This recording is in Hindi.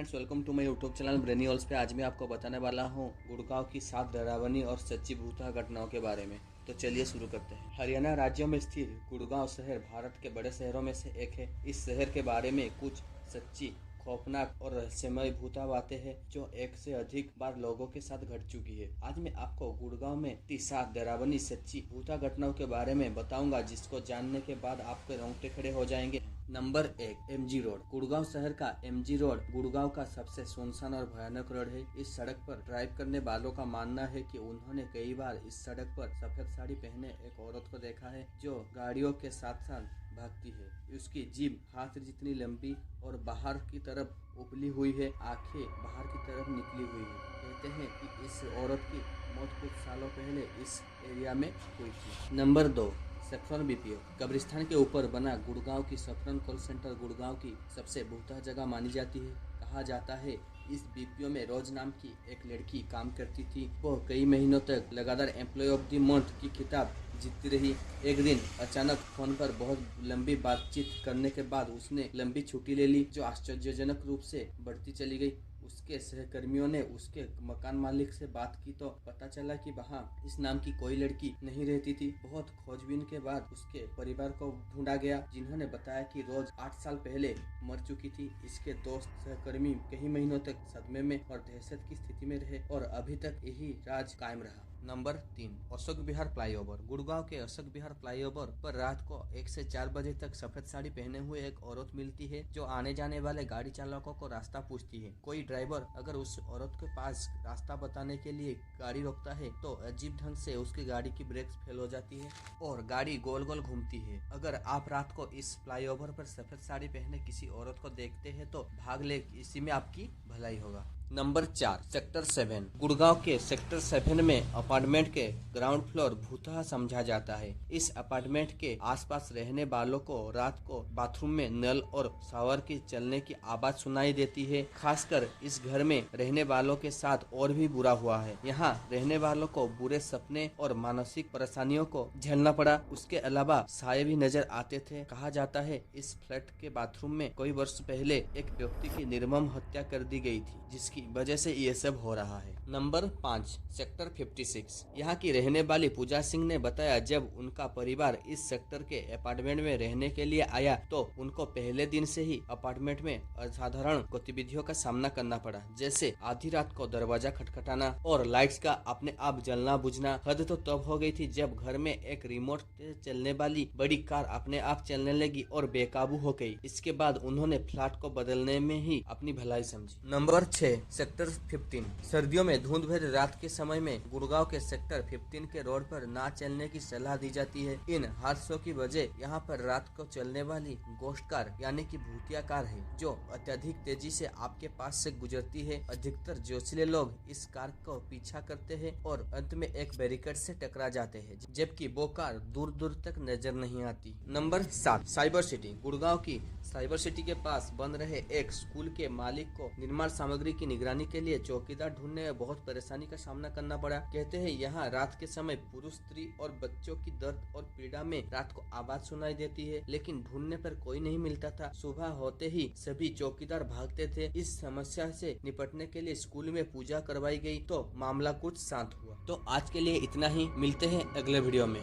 Friends, welcome to my YouTube channel brainy owls पे। आज मैं आपको बताने वाला हूँ गुड़गांव की 7 डरावनी और सच्ची भूतिया घटनाओं के बारे में। तो चलिए शुरू करते हैं। हरियाणा राज्य में स्थित गुड़गांव शहर भारत के बड़े शहरों में से एक है। इस शहर के बारे में कुछ सच्ची, खौफनाक और रहस्यमय भूतिया बातें हैं जो एक से अधिक बार लोगों के साथ घट चुकी है। आज मैं आपको गुड़गांव में 7 डरावनी सच्ची भूतिया घटनाओं के बारे में बताऊंगा, जिसको जानने के बाद आपके रोंगटे खड़े हो जाएंगे। Number 1, MG road. गुड़गांव शहर का एमजी रोड गुड़गांव का सबसे सुनसान और भयानक रोड है। इस सड़क पर ड्राइव करने वालों का मानना है कि उन्होंने कई बार इस सड़क पर सफेद साड़ी पहने एक औरत को देखा है जो गाड़ियों के साथ साथ भागती है। उसकी जीभ हाथ जितनी लंबी और बाहर की तरफ उबली हुई है, आंखें बाहर की तरफ निकली हुई है। कहते हैं कि इस औरत की मौत कुछ सालों पहले इस एरिया में हुई थी। Number 2, saffron BPO. कब्रिस्तान के ऊपर बना गुड़गांव की सैफरन कॉल सेंटर गुड़गांव की सबसे भूतिया जगह मानी जाती है। कहा जाता है इस बीपीओ में रोज नाम की एक लड़की काम करती थी। वो कई महीनों तक लगातार एम्प्लॉय ऑफ द मंथ की खिताब जीतती रही। एक दिन अचानक फोन पर बहुत लंबी बातचीत करने के बाद उसने लंबी छुट्टी ले ली, जो आश्चर्यजनक रूप से बढ़ती चली गई। उसके सहकर्मियों ने उसके मकान मालिक से बात की तो पता चला कि वहाँ इस नाम की कोई लड़की नहीं रहती थी। बहुत खोजबीन के बाद उसके परिवार को ढूंढा गया, जिन्होंने बताया कि रोज 8 साल पहले मर चुकी थी। इसके दोस्त सहकर्मी कई महीनों तक सदमे में और दहशत की स्थिति में रहे और अभी तक यही राज कायम रहा। Number 3, Ashok Vihar flyover. गुड़गांव के अशोक विहार फ्लाईओवर पर रात को 1 से 4 बजे तक सफेद साड़ी पहने हुए एक औरत मिलती है, जो आने जाने वाले गाड़ी चालकों को रास्ता पूछती है। कोई ड्राइवर अगर उस औरत के पास रास्ता बताने के लिए गाड़ी रोकता है तो अजीब ढंग से उसकी गाड़ी की ब्रेक्स फेल हो जाती है और गाड़ी गोल गोल घूमती है। अगर आप रात को इस फ्लाईओवर पर सफेद साड़ी पहने किसी औरत को देखते हैं तो भाग ले, इसी में आपकी भलाई होगा। Number 4, sector 7। गुड़गांव के सेक्टर 7 में अपार्टमेंट के ग्राउंड फ्लोर भूतिया समझा जाता है। इस अपार्टमेंट के आसपास रहने वालों को रात को बाथरूम में नल और शावर की चलने की आवाज सुनाई देती है। खासकर इस घर में रहने वालों के साथ और भी बुरा हुआ है। यहाँ रहने वालों को बुरे सपने और मानसिक परेशानियों को झेलना पड़ा। उसके अलावा साए भी नजर आते थे। कहा जाता है इस फ्लैट के बाथरूम में कई वर्ष पहले एक व्यक्ति की निर्मम हत्या कर दी गई थी, जिसकी वजह से ये सब हो रहा है। Number 5, sector 56। यहाँ की रहने वाली पूजा सिंह ने बताया जब उनका परिवार इस सेक्टर के अपार्टमेंट में रहने के लिए आया तो उनको पहले दिन से ही अपार्टमेंट में असाधारण गतिविधियों का सामना करना पड़ा, जैसे आधी रात को दरवाजा खटखटाना और लाइट्स का अपने आप जलना बुझना। हद तो तब हो गई थी जब घर में एक रिमोट से चलने वाली बड़ी कार अपने आप चलने लगी और बेकाबू हो गई। इसके बाद उन्होंने फ्लैट को बदलने में ही अपनी भलाई समझी। Number 6, sector 15। सर्दियों में धुंध भरी रात के समय में गुड़गांव के सेक्टर 15 के रोड पर ना चलने की सलाह दी जाती है। इन हादसों की वजह यहाँ पर रात को चलने वाली गोश्त कार यानी कि भूतिया कार है, जो अत्यधिक तेजी से आपके पास से गुजरती है। अधिकतर जोशीले लोग इस कार को पीछा करते हैं और अंत में एक बैरिकेड से टकरा जाते हैं, जबकि वो कार दूर दूर तक नजर नहीं आती। Number 7, cyber city. गुड़गांव की साइबर सिटी के पास बन रहे एक स्कूल के मालिक को निर्माण सामग्री की निगरानी के लिए चौकीदार ढूंढने में बहुत परेशानी का सामना करना पड़ा। कहते हैं यहाँ रात के समय पुरुष, स्त्री और बच्चों की दर्द और पीड़ा में रात को आवाज सुनाई देती है, लेकिन ढूंढने पर कोई नहीं मिलता था। सुबह होते ही सभी चौकीदार भागते थे। इस समस्या से निपटने के लिए स्कूल में पूजा करवाई गई तो मामला कुछ शांत हुआ। तो आज के लिए इतना ही, मिलते हैं अगले वीडियो में।